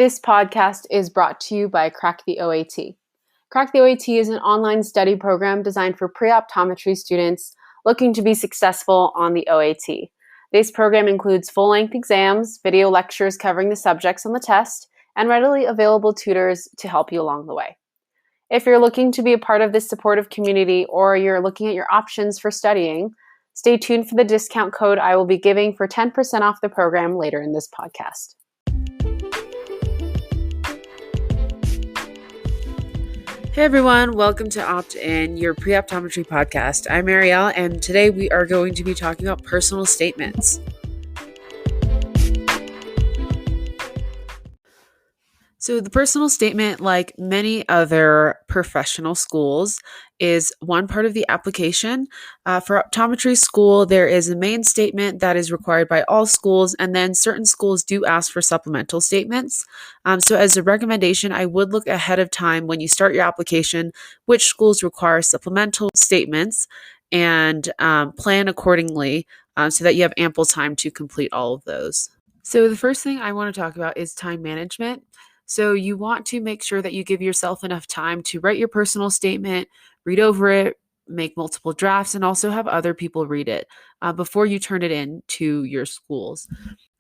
This podcast is brought to you by Crack the OAT. Crack the OAT is an online study program designed for pre-optometry students looking to be successful on the OAT. This program includes full-length exams, video lectures covering the subjects on the test, and readily available tutors to help you along the way. If you're looking to be a part of this supportive community or you're looking at your options for studying, stay tuned for the discount code I will be giving for 10% off the program later in this podcast. Hey everyone, welcome to Opt-In, your pre-optometry podcast. I'm Marielle, and today we are going to be talking about personal statements. So the personal statement, like many other professional schools, is one part of the application. For optometry school, there is a main statement that is required by all schools, and then certain schools do ask for supplemental statements. So as a recommendation, I would look ahead of time when you start your application, which schools require supplemental statements, and plan accordingly so that you have ample time to complete all of those. So the first thing I want to talk about is time management. So you want to make sure that you give yourself enough time to write your personal statement, read over it, make multiple drafts, and also have other people read it before you turn it in to your schools.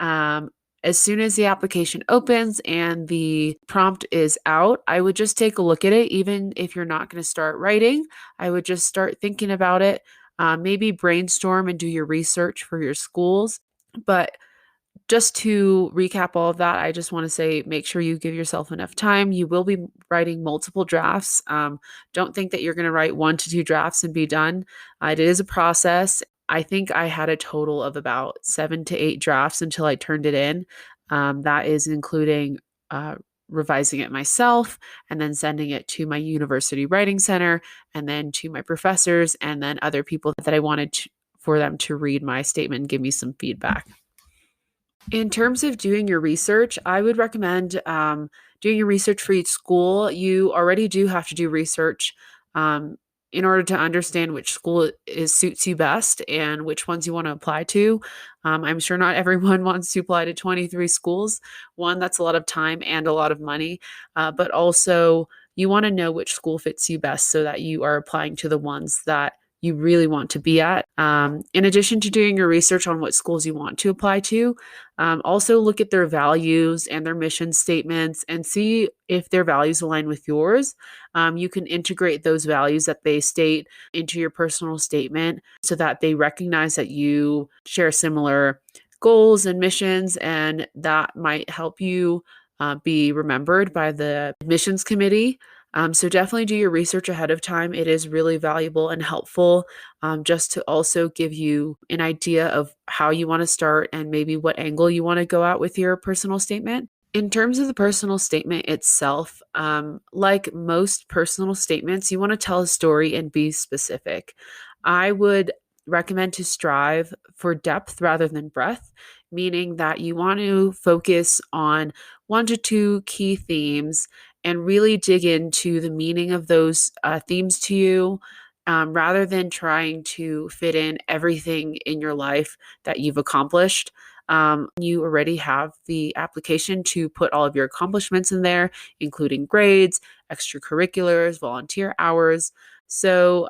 As soon as the application opens and the prompt is out, I would just take a look at it. Even if you're not going to start writing, I would just start thinking about it, maybe brainstorm and do your research for your schools. But just to recap all of that, I just want to say, make sure you give yourself enough time. You will be writing multiple drafts. Don't think that you're going to write 1 to 2 drafts and be done. It is a process. I think I had a total of about 7 to 8 drafts until I turned it in. That is including revising it myself and then sending it to my university writing center and then to my professors and then other people that I wanted for them to read my statement and give me some feedback. In terms of doing your research, I would recommend doing your research for each school. You already do have to do research in order to understand which school suits you best and which ones you want to apply to. I'm sure not everyone wants to apply to 23 schools. One, that's a lot of time and a lot of money, but also you want to know which school fits you best so that you are applying to the ones that you really want to be at. In addition to doing your research on what schools you want to apply to, also look at their values and their mission statements and see if their values align with yours. You can integrate those values that they state into your personal statement so that they recognize that you share similar goals and missions, and that might help you be remembered by the admissions committee. So definitely do your research ahead of time. It is really valuable and helpful just to also give you an idea of how you want to start and maybe what angle you want to go out with your personal statement. In terms of the personal statement itself, like most personal statements, you want to tell a story and be specific. I would recommend to strive for depth rather than breadth, meaning that you want to focus on 1 to 2 key themes and really dig into the meaning of those themes to you, rather than trying to fit in everything in your life that you've accomplished. You already have the application to put all of your accomplishments in there, including grades, extracurriculars, volunteer hours. So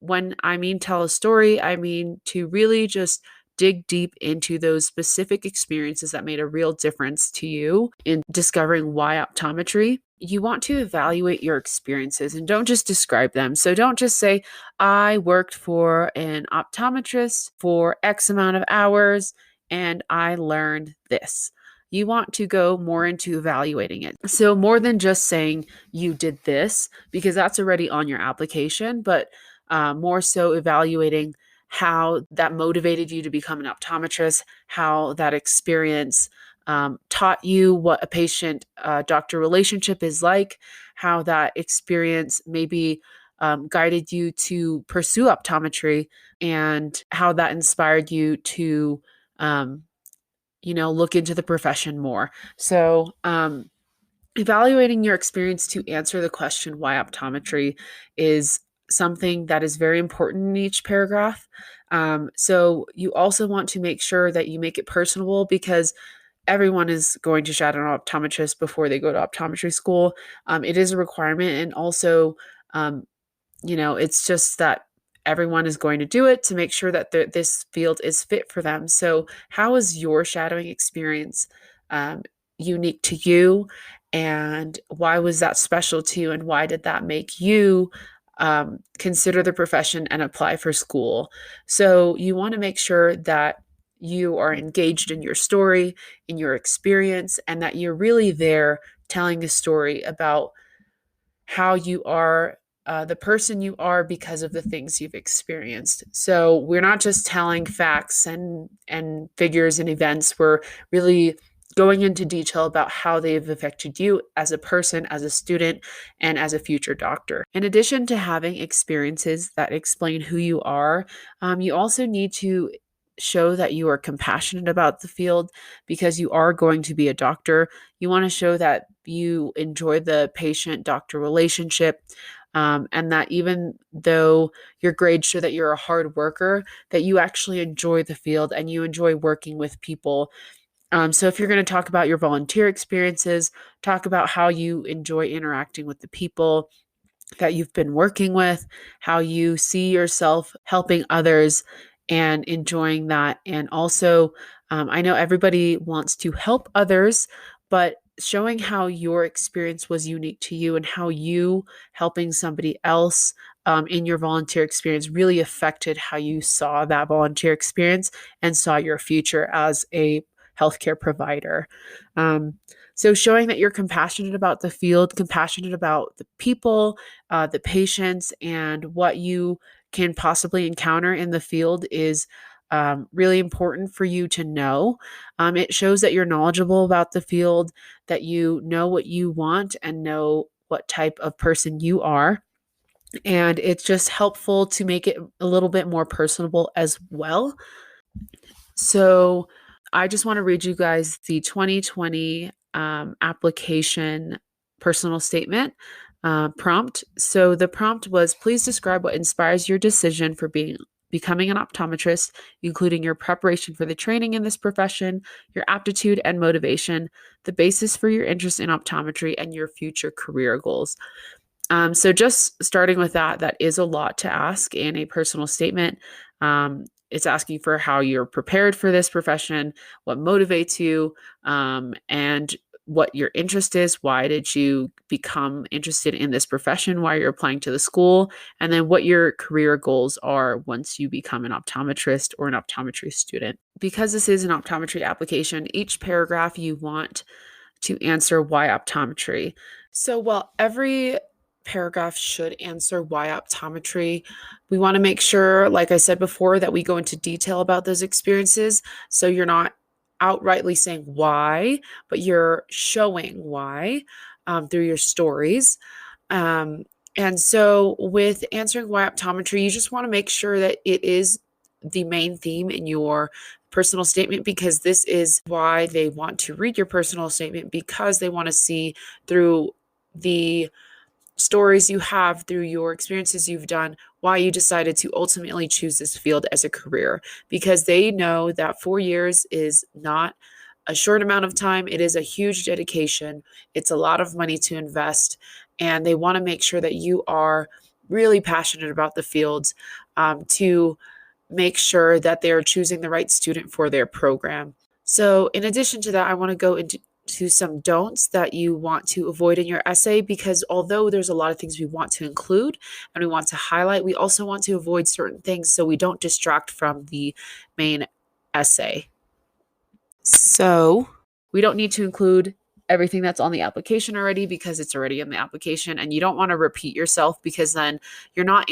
when I mean tell a story, I mean to really just dig deep into those specific experiences that made a real difference to you in discovering why optometry. You want to evaluate your experiences and don't just describe them. So don't just say, I worked for an optometrist for X amount of hours and I learned this. You want to go more into evaluating it. So more than just saying you did this, because that's already on your application, but more so evaluating how that motivated you to become an optometrist, how that experience taught you what a patient-doctor relationship is like, how that experience maybe guided you to pursue optometry, and how that inspired you to, look into the profession more. So evaluating your experience to answer the question why optometry is something that is very important in each paragraph. So you also want to make sure that you make it personable, because everyone is going to shadow an optometrist before they go to optometry school. It is a requirement. And also, um, it's just that everyone is going to do it to make sure that this field is fit for them. So, how is your shadowing experience um, unique to you? And why was that special to you? And why did that make you consider the profession and apply for school? So, you want to make sure that you are engaged in your story, in your experience, and that you're really there telling a story about how you are the person you are because of the things you've experienced. So we're not just telling facts and figures and events. We're really going into detail about how they've affected you as a person, as a student, and as a future doctor. In addition to having experiences that explain who you are, you also need to show that you are compassionate about the field because you are going to be a doctor. You want to show that you enjoy the patient doctor relationship, and that even though your grades show that you're a hard worker, that you actually enjoy the field and you enjoy working with people. So if you're going to talk about your volunteer experiences, talk about how you enjoy interacting with the people that you've been working with, how you see yourself helping others and enjoying that. And also, I know everybody wants to help others, but showing how your experience was unique to you and how you helping somebody else in your volunteer experience really affected how you saw that volunteer experience and saw your future as a healthcare provider. Um, so, showing that you're compassionate about the field, compassionate about the people, the patients, and what you can possibly encounter in the field is really important for you to know. It shows that you're knowledgeable about the field, that you know what you want and know what type of person you are. And it's just helpful to make it a little bit more personable as well. So I just want to read you guys the 2020 application personal statement prompt. So the prompt was, please describe what inspires your decision for becoming an optometrist, including your preparation for the training in this profession, your aptitude and motivation, the basis for your interest in optometry, and your future career goals. So just starting with that is a lot to ask in a personal statement. It's asking for how you're prepared for this profession, what motivates you, and what your interest is. Why did you become interested in this profession? Why you're applying to the school, and then what your career goals are once you become an optometrist or an optometry student. Because this is an optometry application, each paragraph you want to answer why optometry. So while every paragraph should answer why optometry, we want to make sure, like I said before, that we go into detail about those experiences. So you're not outrightly saying why, but you're showing why through your stories. Um, and so with answering why optometry, you just want to make sure that it is the main theme in your personal statement, because this is why they want to read your personal statement, because they want to see through the stories you have, through your experiences you've done, why you decided to ultimately choose this field as a career, because they know that 4 years is not a short amount of time. It is a huge dedication. It's a lot of money to invest, and they want to make sure that you are really passionate about the fields, to make sure that they're choosing the right student for their program. So, in addition to that, I want to go into some don'ts that you want to avoid in your essay, because although there's a lot of things we want to include and we want to highlight, we also want to avoid certain things so we don't distract from the main essay. So, we don't need to include everything that's on the application already because it's already in the application, and you don't want to repeat yourself, because then you're not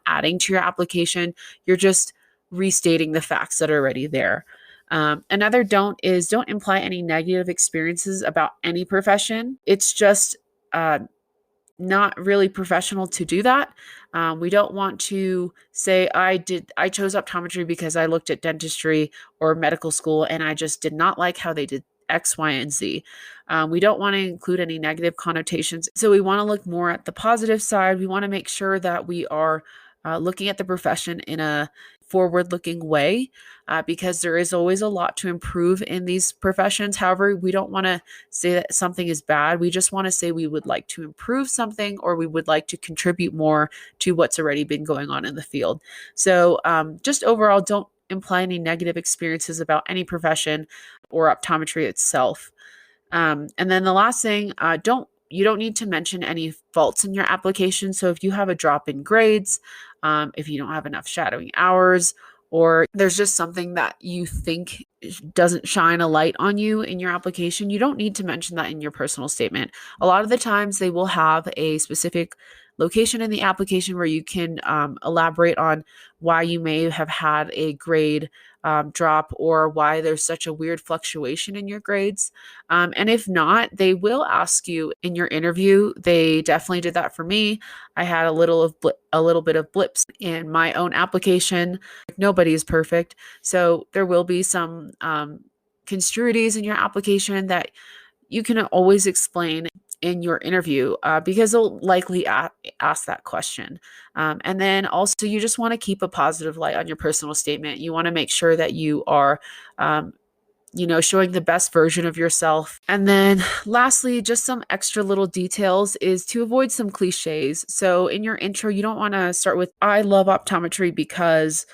adding to your application, you're just restating the facts that are already there. Another don't is, don't imply any negative experiences about any profession. It's just not really professional to do that. We don't want to say I chose optometry because I looked at dentistry or medical school and I just did not like how they did X, Y, and Z. We don't want to include any negative connotations. So we want to look more at the positive side. We want to make sure that we are looking at the profession in a forward-looking way, because there is always a lot to improve in these professions. However, we don't want to say that something is bad. We just want to say we would like to improve something, or we would like to contribute more to what's already been going on in the field. So just overall, don't imply any negative experiences about any profession or optometry itself. And then the last thing, you don't need to mention any faults in your application. So if you have a drop in grades, if you don't have enough shadowing hours, or there's just something that you think doesn't shine a light on you in your application, you don't need to mention that in your personal statement. A lot of the times they will have a specific location in the application where you can elaborate on why you may have had a grade drop, or why there's such a weird fluctuation in your grades. And if not, they will ask you in your interview. They definitely did that for me. I had a little bit of blips in my own application. Nobody is perfect, so there will be some construities in your application that you can always explain in your interview, because they'll likely ask that question. And then also, you just want to keep a positive light on your personal statement. You want to make sure that you are showing the best version of yourself. And then lastly, just some extra little details is to avoid some cliches. So in your intro, you don't want to start with, I love optometry because.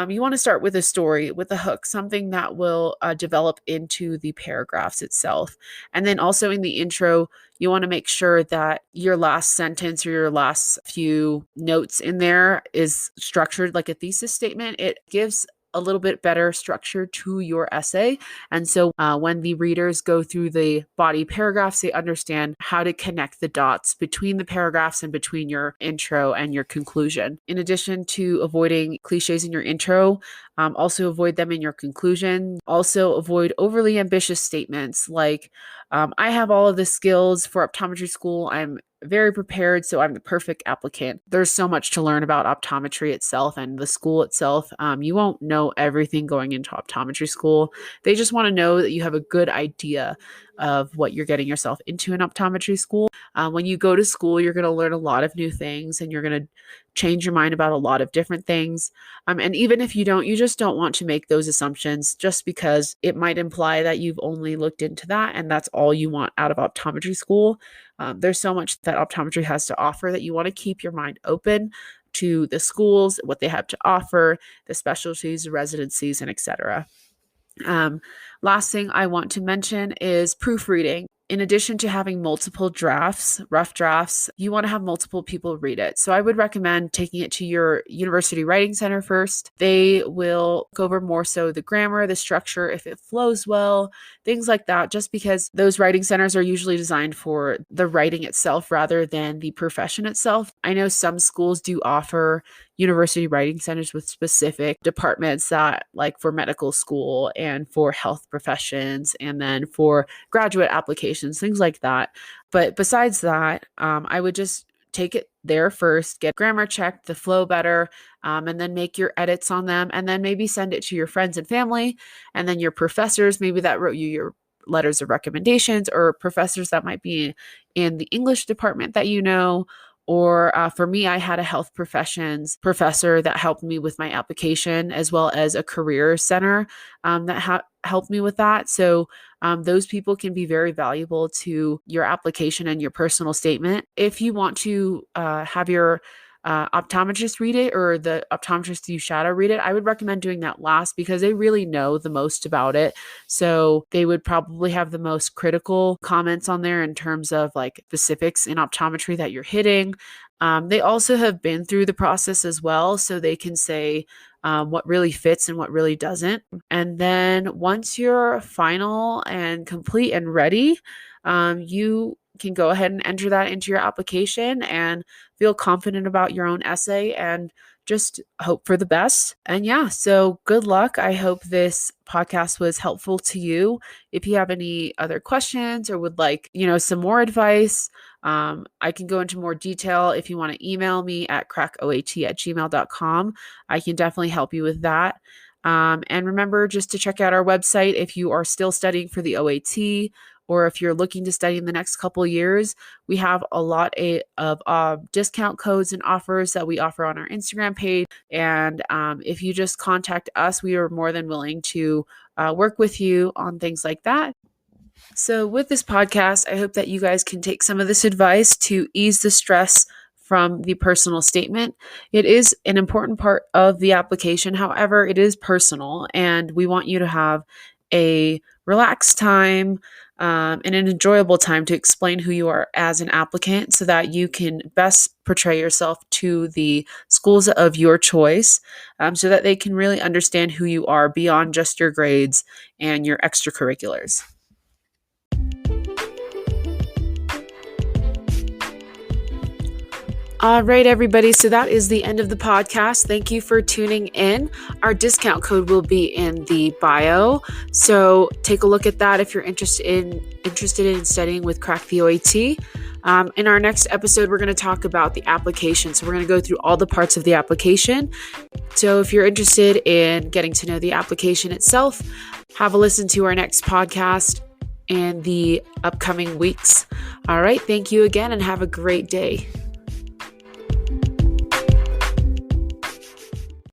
You want to start with a story, with a hook, something that will develop into the paragraphs itself. And then also in the intro, you want to make sure that your last sentence or your last few notes in there is structured like a thesis statement. It gives a little bit better structure to your essay. And so when the readers go through the body paragraphs, they understand how to connect the dots between the paragraphs and between your intro and your conclusion. In addition to avoiding cliches in your intro, also avoid them in your conclusion. Also avoid overly ambitious statements like, I have all of the skills for optometry school. I'm very prepared, so I'm the perfect applicant. There's so much to learn about optometry itself and the school itself. You won't know everything going into optometry school. They just want to know that you have a good idea of what you're getting yourself into in optometry school. When you go to school, you're going to learn a lot of new things, and you're going to change your mind about a lot of different things. And even if you don't, you just don't want to make those assumptions just because it might imply that you've only looked into that and that's all you want out of optometry school. There's so much that optometry has to offer that you want to keep your mind open to the schools, what they have to offer, the specialties, residencies, and etc. Last thing I want to mention is proofreading. In addition to having multiple drafts, rough drafts, you want to have multiple people read it. So I would recommend taking it to your university writing center first. They will go over more so the grammar, the structure, if it flows well, things like that, just because those writing centers are usually designed for the writing itself rather than the profession itself. I know some schools do offer university writing centers with specific departments that, like for medical school and for health professions, and then for graduate applications, things like that. But besides that, I would just take it there first, get grammar checked, the flow better, and then make your edits on them, and then maybe send it to your friends and family, and then your professors, maybe that wrote you your letters of recommendations, or professors that might be in the English department that you know. Or for me, I had a health professions professor that helped me with my application, as well as a career center that helped me with that. So those people can be very valuable to your application and your personal statement. If you want to have your optometrist read it, or the optometrist you shadow read it, I would recommend doing that last, because they really know the most about it. So they would probably have the most critical comments on there in terms of like specifics in optometry that you're hitting. They also have been through the process as well, so they can say what really fits and what really doesn't. And then once you're final and complete and ready, you can go ahead and enter that into your application and feel confident about your own essay and just hope for the best. And yeah, so good luck. I hope this podcast was helpful to you. If you have any other questions or would like, some more advice, I can go into more detail. If you want to email me at crackoat@gmail.com, I can definitely help you with that. And remember just to check out our website if you are still studying for the OAT, or if you're looking to study in the next couple years, we have a lot of discount codes and offers that we offer on our Instagram page. And if you just contact us, we are more than willing to work with you on things like that. So, with this podcast, I hope that you guys can take some of this advice to ease the stress from the personal statement. It is an important part of the application. However, it is personal, and we want you to have a relaxed time and an enjoyable time to explain who you are as an applicant so that you can best portray yourself to the schools of your choice so that they can really understand who you are beyond just your grades and your extracurriculars. All right, everybody. So that is the end of the podcast. Thank you for tuning in. Our discount code will be in the bio. So take a look at that if you're interested in studying with Crack the OAT. In our next episode, we're going to talk about the application. So we're going to go through all the parts of the application. So if you're interested in getting to know the application itself, have a listen to our next podcast in the upcoming weeks. All right. Thank you again and have a great day.